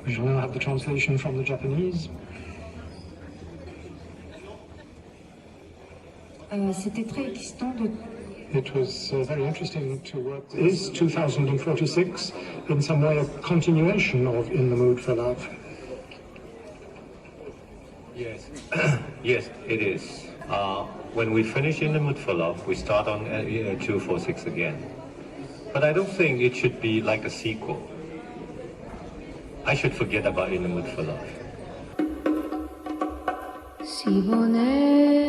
We shall now have the translation from the Japanese. C'était très excitant de... It was very interesting to work. Is 2046 in some way a continuation of In the Mood for Love? Yes, yes, it is. When we finish In the Mood for Love, we start on 246 again. But I don't think it should be like a sequel. I should forget about In the Mood for Love. Si bonnet,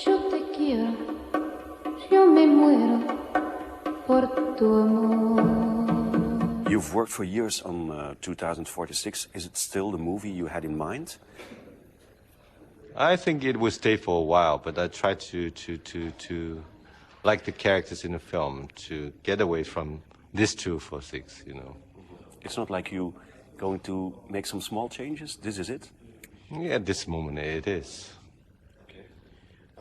yo te quiero, yo me muero por tu amor. You've worked for years on 2046. Is it still the movie you had in mind? I think it will stay for a while, but I try to like the characters in the film, to get away from this 246, you know. It's not like you going to make some small changes? This is it? Yeah, at this moment it is.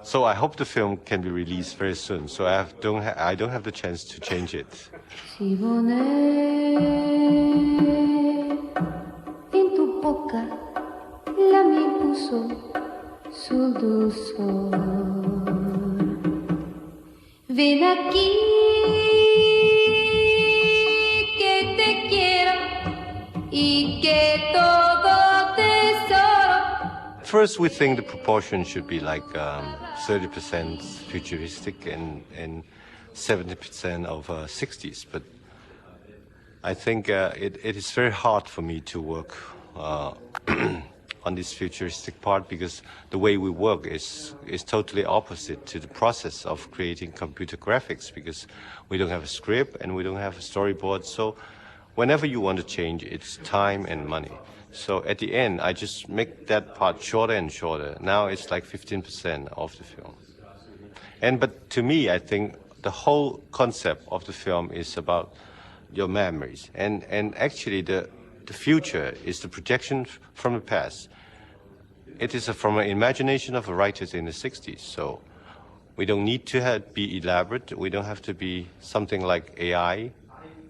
So I hope the film can be released very soon, so I don't have the chance to change it. Si bonnet, en tu boca la mi puso su dulzor. Ven aquí que te quiero y que todo tesoro. First, we think the proportion should be like 30% futuristic and 70% of 60s. But I think it is very hard for me to work on this futuristic part, because the way we work is totally opposite to the process of creating computer graphics, because we don't have a script and we don't have a storyboard. So whenever you want to change, it's time and money. So at the end, I just make that part shorter and shorter. Now it's like 15% of the film. But to me, I think the whole concept of the film is about your memories. And actually the future is the projection from the past. It is from an imagination of the writers in the 60s. So we don't need to be elaborate. We don't have to be something like AI.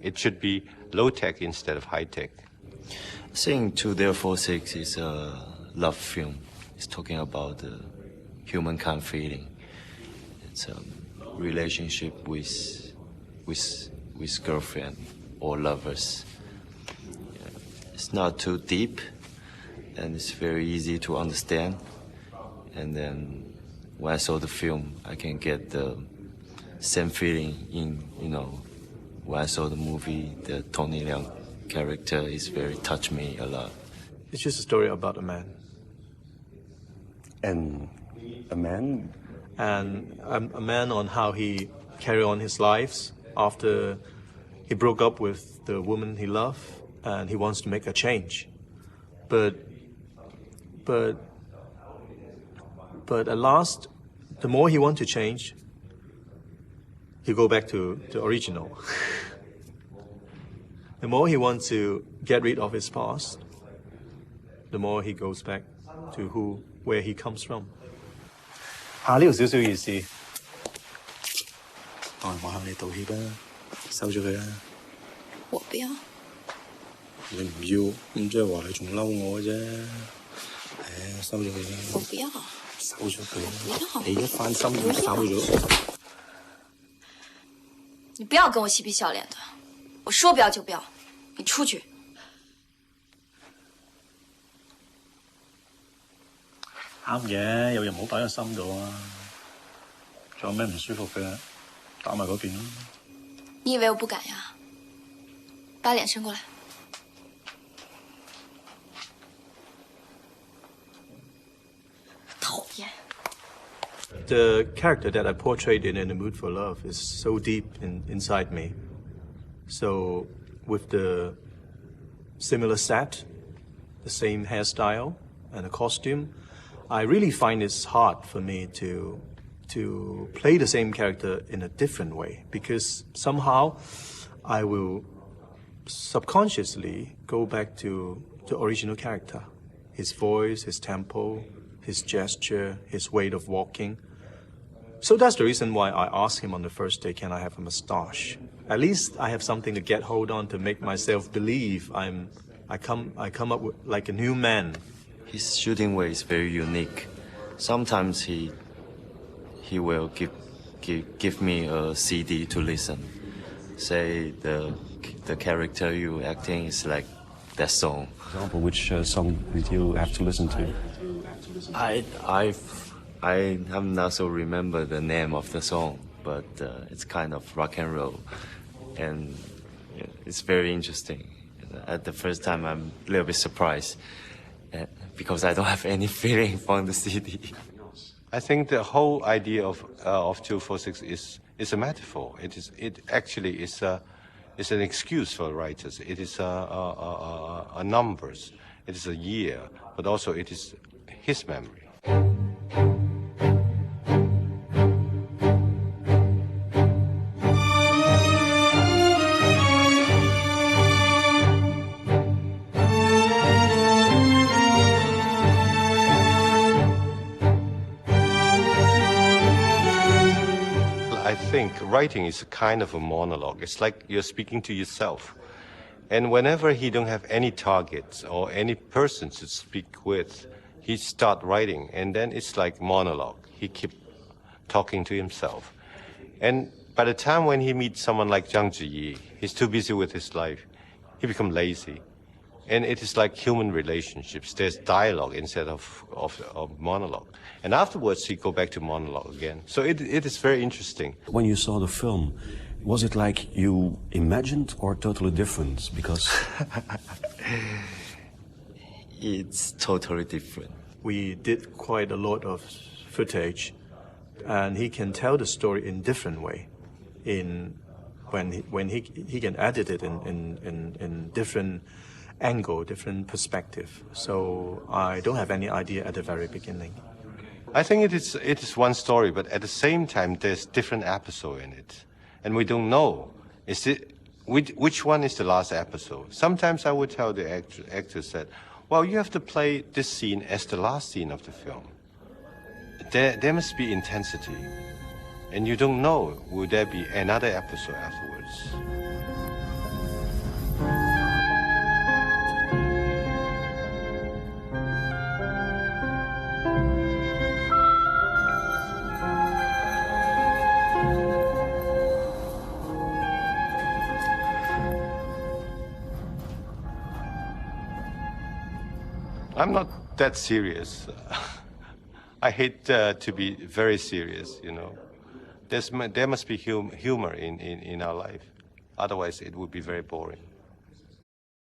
It should be low-tech instead of high-tech. I think 2046 is a love film. It's talking about the humankind feeling. It's a relationship with girlfriend or lovers. It's not too deep, and it's very easy to understand. And then when I saw the film, I can get the same feeling when I saw the movie. The Tony Leung character is very touched me a lot. It's just a story about a man. And a man? And a man on how he carried on his lives after he broke up with the woman he loved, and he wants to make a change. But at last, the more he wants to change, he go back to the original. The more he wants to get rid of his past, the more he goes back to where he comes from. 呢條少少意思，當我向你道歉啦，收咗佢啦。我不要。你唔要，咁即係話你仲嬲我嘅啫。收咗佢啦。我不要。收咗佢啦。不要。你一翻心就收咗。你不要跟我嬉皮笑脸的，我说不要就不要，你出去。啱嘅，有嘢唔好擺喺心度啊。仲有咩唔舒服嘅，打埋嗰邊啦。你以為我不敢呀？把臉伸過來。討厭。The character that I portrayed in the Mood for Love is so deep inside me. So with the similar set, the same hairstyle and the costume, I really find it's hard for me to play the same character in a different way, because somehow I will subconsciously go back to the original character. His voice, his tempo, his gesture, his way of walking. So that's the reason why I asked him on the first day, can I have a mustache? at least I have something to get hold on to make myself believe I come up with like a new man. His shooting way is very unique. Sometimes he will give me a CD to listen. Say the character you acting is like that song. For example, which song did you have to listen to? I'm not so remember the name of the song, but it's kind of rock and roll, and it's very interesting. At the first time, I'm a little bit surprised because I don't have any feeling from the CD. I think the whole idea of 246 is a metaphor. It actually is an excuse for writers. It is a numbers. It is a year, but also it is his memory. I think writing is a kind of a monologue. It's like you're speaking to yourself. And whenever he don't have any targets or any person to speak with, he start writing, and then it's like monologue. He keep talking to himself. And by the time when he meets someone like Zhang Ziyi, he's too busy with his life. He become lazy. And it is like human relationships. There's dialogue instead of monologue. And afterwards, he go back to monologue again. So it is very interesting. When you saw the film, was it like you imagined or totally different? Because It's totally different. We did quite a lot of footage, and he can tell the story in different way. When he can edit it in different angle, different perspective. So I don't have any idea at the very beginning. I think it is one story, but at the same time, there's different episode in it. And we don't know, which one is the last episode. Sometimes I would tell the actors that, well, you have to play this scene as the last scene of the film. There must be intensity. And you don't know, will there be another episode afterwards? I'm not that serious. I hate to be very serious, you know. There must be humor in our life. Otherwise, it would be very boring.